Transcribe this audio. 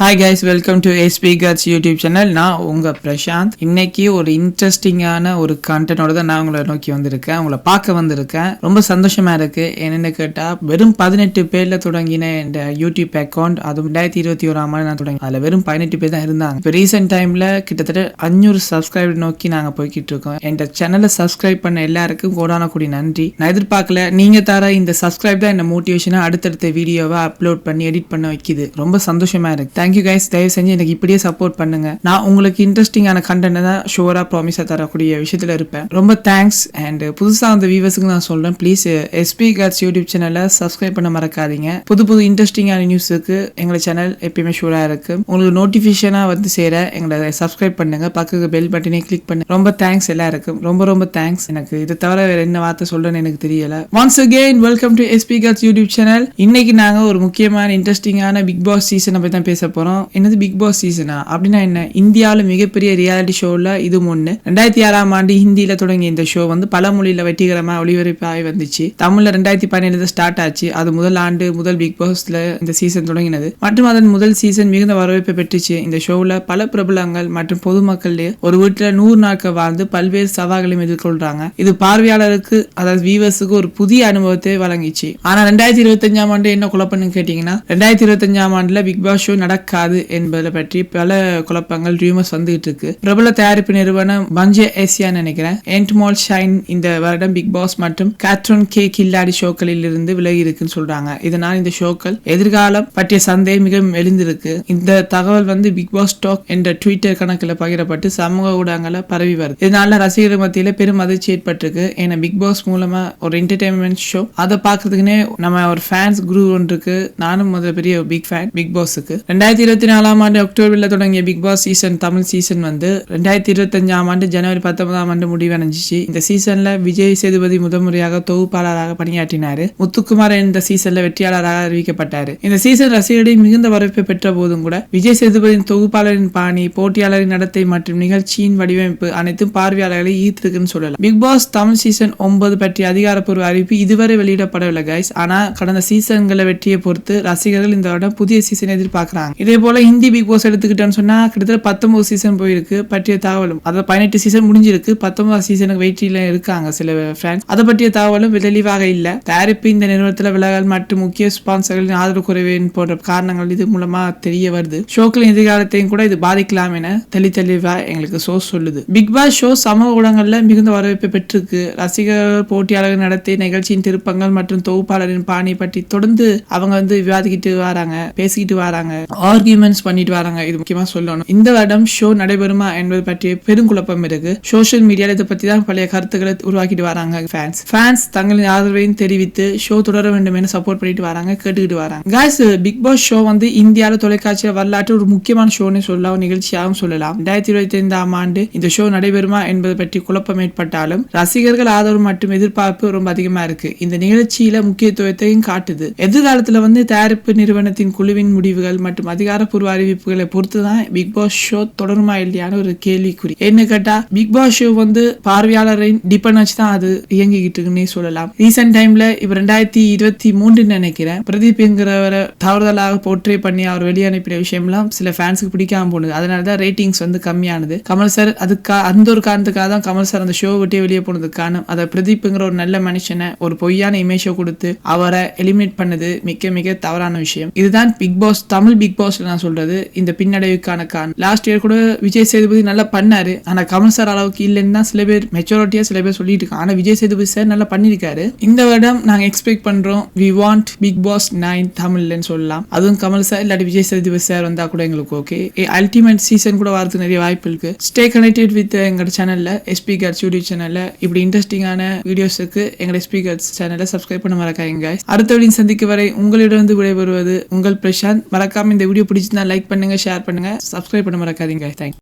Hi guys, welcome to SP Guts YouTube channel. நான் உங்க பிரசாந்த். இன்னைக்கு ஒரு இன்ட்ரெஸ்டிங்கான ஒரு கண்டென்ட்டோட தான் நான் உங்களை நோக்கி வந்திருக்கேன். உங்களை பார்க்க வந்திருக்கேன். ரொம்ப சந்தோஷமா இருக்கு. என்னன்னு கேட்டா வெறும் 18 பேர்ல தொடங்கின இந்த யூடியூப் அக்கௌண்ட் அது 2021 ஆம் ஆண்டு நான் தொடங்கி அதுல வெறும் 18 பேர் தான் இருந்தாங்க. இப்போ ரீசெண்ட் டைம்ல கிட்டத்தட்ட 500 சப்ஸ்கிரைபர் நோக்கி நாங்க போய்கிட்டு இருக்கோம். இந்த சேனலை சப்ஸ்கிரைப் பண்ண எல்லாருக்கும் கோடான கூடி நன்றி. நான் எதிர்பார்க்கல நீங்க தர இந்த சப்ஸ்கிரைப் தான் என்ன மோட்டிவேஷனா அடுத்தடுத்த வீடியோவை அப்லோட் பண்ணி எடிட் பண்ண வைக்குது. ரொம்ப சந்தோஷமா இருக்கு. தேங்க்யூ கைஸ், தயவு செஞ்சு எனக்கு இப்படியே சப்போர்ட் பண்ணுங்க. நான் உங்களுக்கு இன்ட்ரெஸ்டிங்கான கண்டென்ட் தான் ஷோரா ப்ராமிஸா தரக்கூடிய விஷயத்துல இருப்பேன். ரொம்ப தேங்க்ஸ். அண்ட் புதுசா அந்த வியூவர்ஸுக்கு நான் சொல்றேன், ப்ளீஸ் SP Guts யூடியூப் சேனலை சப்ஸ்கிரைப் பண்ண மறக்காதீங்க. புது இன்ட்ரெஸ்டிங்கான நியூஸுக்கு எங்களை சேனல் எப்பயுமே ஷோரா இருக்கு. உங்களுக்கு நோட்டிபிகேஷனா வந்து சேர எங்களை சப்ஸ்கிரைப் பண்ணுங்க. பக்கத்துக்கு பெல் பட்டனை கிளிக் பண்ணுங்க. ரொம்ப தேங்க்ஸ் எல்லாருக்கும். ரொம்ப தேங்க்ஸ். எனக்கு இது தவிர வேற என்ன வார்த்தை சொல்றேன்னு எனக்கு தெரியல. Once again welcome to SP Guts YouTube channel. இன்னைக்கு நாங்க ஒரு முக்கியமான இன்ட்ரெஸ்டிங்கான பிக் பாஸ் சீசனை பத்தி தான் பேச போறோம். என்னது பிக் பாஸ் சீசனா அப்படின்னா என்ன? இந்தியாவில் மிகப்பெரிய ரியாலிட்டி ஷோல இது ஒண்ணு. 2006ஆம் ஆண்டு ஹிந்தியில தொடங்கிய இந்த ஷோ வந்து பல மொழியில வெற்றிகரமா ஒளிபரப்பாகி வந்துச்சு. தமிழ்ல 2017 ஸ்டார்ட் ஆச்சு. அது முதல் பிக் பாஸ்ல இந்த சீசன் தொடங்கினது மற்றும் அதன் முதல் சீசன் மிகுந்த வரவேற்பை பெற்றுச்சு. இந்த ஷோல பல பிரபலங்கள் மற்றும் பொதுமக்கள் ஒரு வீட்டுல 100 நாட்கள் வாழ்ந்து பல்வேறு சவால்களையும் எதிர்கொள்றாங்க. இது பார்வையாளருக்கு அதாவது வியூவர்ஸுக்கு ஒரு புதிய அனுபவத்தை வழங்கிச்சு. ஆனா 2025ஆம் ஆண்டு என்ன குழப்பம்னு கேட்டீங்கன்னா, 2025ஆம் ஆண்டுல பிக் பாஸ் ஷோ நடக்காது என்பதை பற்றி பல குழப்பங்கள் ரூமர்ஸ் வந்துகிட்டு இருக்கு. பிரபல தயாரிப்பு நிறுவனம் பஞ்சே ஏசியா நினைக்கிறேன் என்ட்மால் ஷைன் இந்த வருடம் பிக் பாஸ் மற்றும் கேத்ரோன் கே கில்லாடி ஷோக்களில் இருந்து விலகி இருக்குன்னு சொல்றாங்க. இதனால் இந்த ஷோக்கள் எதிர்காலம் பற்றிய சந்தேகம் மிகவும் எழுந்திருக்கு. இந்த தகவல் வந்து பிக் பாஸ் டாக் என்ற ட்விட்டர் கணக்கில் பகிரப்பட்டு சமூக ஊடகங்களை பரவி வருது. இதனால ரசிகர்கள் மத்தியில பெரும் அதிர்ச்சி ஏற்பட்டிருக்கு. ஏன்னா பிக் பாஸ் மூலமா ஒரு என்டர்டைன்மெண்ட் ஷோ அதை பாக்குறதுக்குன்னே நம்ம ஒரு ஃபேன்ஸ் குரூப் ஒன்று இருக்கு. நானும் முதல் பெரிய பிக் ஃபேன் பிக் பாஸுக்கு. 2024ஆம் ஆண்டு அக்டோபர்ல தொடங்கிய Bigg Boss season Tamil season வந்து 2025ஆம் ஆண்டு ஜனவரி 19ஆம் ஆண்டு முடிவடைஞ்சிச்சு. இந்த சீசன்ல விஜய் சேதுபதி முதன்முறையாக தொகுப்பாளராக பணியாற்றினாரு. முத்துக்குமார் இந்த சீசன்ல வெற்றியாளராக அறிவிக்கப்பட்டாரு. இந்த சீசன் ரசிகர்களின் மிகுந்த வரவேற்பை பெற்ற போதும் கூட விஜய் சேதுபதியின் தொகுப்பாளரின் பாணி, போட்டியாளரின் நடத்தை மற்றும் நிகழ்ச்சியின் வடிவமைப்பு அனைத்தும் பார்வையாளர்களை ஈர்த்திருக்குன்னு சொல்லலாம். பிக் பாஸ் தமிழ் சீசன் 9 பற்றிய அதிகாரப்பூர்வ அறிவிப்பு இதுவரை வெளியிடப்படவில்லை கைஸ். ஆனா கடந்த சீசன்களை வெற்றியை பொறுத்து ரசிகர்கள் இந்த வருடம் புதிய சீசன் எதிர்பார்க்கிறாங்க. இதே போல ஹிந்தி பிக் பாஸ் எடுத்துக்கிட்டோன்னு சொன்னா கிட்டத்தட்ட 19 சீசன் போயிருக்கு பற்றிய தகவலும், அதாவது 18 சீசன் முடிஞ்சிருக்கு. 19 சீசனுக்கு வெயிட்டில இருக்காங்க சில ஃபேன்ஸ். அதை பற்றிய தகவலும் தெளிவாக இல்ல. தயாரிப்பு இந்த நிறுவனத்துல விலகல் மற்றும் முக்கிய ஸ்பான்சர்களின் ஆதரவு குறைவு போன்ற காரணங்கள் இது மூலமா தெரிய வருது. ஷோக்களின் எதிர்காலத்தையும் கூட இது பாதிக்கலாம் என தெளிவா எங்களுக்கு சோர்ஸ் சொல்லுது. பிக் பாஸ் ஷோ சமூக ஊடகங்கள்ல மிகுந்த வரவேற்பை பெற்றிருக்கு. ரசிகர்கள், போட்டியாளர்கள் நடத்தை, நிகழ்ச்சியின் திருப்பங்கள் மற்றும் தொகுப்பாளரின் பாணி பற்றி தொடர்ந்து அவங்க வந்து விவாதிக்கிட்டு வராங்க, பேசிக்கிட்டு வராங்க, ஆர்கியூமெண்ட்ஸ் பண்ணிட்டு வராங்க. இது முக்கியமா சொல்லணும். இந்த வருடம் ஷோ நடைபெறுமா என்பது பற்றிய பெருங்குழப்பம் இருக்கு. சோசியல் மீடியால இதை பத்தி தான் பழைய கருத்துக்களை உருவாக்கிட்டு வராங்க. ஃபேன்ஸ் தங்களின் ஆதரவையும் தெரிவித்து ஷோ தொடர வேண்டும் என சப்போர்ட் பண்ணிட்டு வராங்க, கேட்டுக்கிட்டு வராங்க. காய்ஸ், பிக் பாஸ் ஷோ வந்து இந்தியாவில் தொலைக்காட்சியில் வரலாற்று ஒரு முக்கியமான ஷோன்னு சொல்லலாம், நிகழ்ச்சியாகவும் சொல்லலாம். 2025ஆம் ஆண்டு இந்த ஷோ நடைபெறுமா என்பது பற்றி குழப்பம் ஏற்பட்டாலும் ரசிகர்கள் ஆதரவு மற்றும் எதிர்பார்ப்பு ரொம்ப அதிகமா இருக்கு. இந்த நிகழ்ச்சியில முக்கியத்துவத்தையும் காட்டுது. எதிர்காலத்துல வந்து தயாரிப்பு நிறுவனத்தின் குழுவின் முடிவுகள் மற்றும் அதிகாரப்பூர்வ அறிவிப்புகளை பொறுத்துதான் பிக் பாஸ் ஷோ தொடருமா இல்லையான ஒரு கேள்விக்குறி. என்ன கேட்டா பிக் பாஸ் ஷோ வந்து பார்வையாளரின் டிபெண்ட் வச்சு தான் அது இயங்கிக்கிட்டு இருக்குன்னே சொல்லலாம். ரீசெண்ட் டைம்ல இப்ப 2023 நினைக்கிறேன் பிரதீப் என்கிறவரை தவறுதலாக போர்ட்ரே பண்ணி அவர் வெளியே அனுப்பின விஷயம்லாம் சில ஃபேன்ஸுக்கு பிடிக்காம போனது. அதனாலதான் ரேட்டிங்ஸ் வந்து கம்மியானது. கமல் சார் அந்த ஒரு காரணத்துக்காக தான் கமல் சார் அந்த ஷோ விட்டே வெளியே போனது காரணம். அதை பிரதீப்ங்கிற ஒரு நல்ல மனுஷனை ஒரு பொய்யான இமேஜை கொடுத்து அவரை எலிமினேட் பண்ணது மிக தவறான விஷயம். இதுதான் பிக் பாஸ் தமிழ் பிக் பாஸ்ல நான் சொல்றது இந்த பின்னடைவுக்கான காரணம். லாஸ்ட் இயர் கூட விஜய் சேதுபதி நல்லா பண்ணாரு. ஆனா கமல் சார் அளவுக்கு இல்லைன்னு தான் சில பேர் மெச்சூரிட்டியா சில பேர் சொல்லிட்டு இருக்காங்க. ஆனா விஜய் சேதுபதி சார் நல்லா பண்ணிருக்காரு. இந்த வருடம் நாங்க எக்ஸ்பெக்ட் பண்றோம் வி வாண்ட் பிக் பாஸ் 9 தமிழ்லன்னு சொல்லலாம். அதுவும் கமல் சார் இல்லாட்டி விஜய் சேதுபதி சார் வந்தா கூட எங்களுக்கு ஓகே. அல்டிமேட் சீசன் கூட வரதுக்கு நிறைய வாய்ப்பு இருக்கு. ஸ்டே கனெக்டட் வித் எங்க சேனல்ல SP Guts யூடியூப் சேனல்ல இப்படி இன்ட்ரெஸ்டிங்கான வீடியோஸுக்கு எங்க SP Guts சேனலை சப்ஸ்கிரைப் பண்ண மறக்காதீங்க. அடுத்த வீடியோ சந்திக்க வரை உங்களிடம் விடைபெறுவது உங்கள் பிரசாந்த். மறக்காம இந்த வீடியோ பிடிச்சிருந்தா லைக் பண்ணுங்க, ஷேர் பண்ணுங்க, சப்ஸ்கிரைப் பண்ண மறக்காதீங்க. தேங்க்யூ.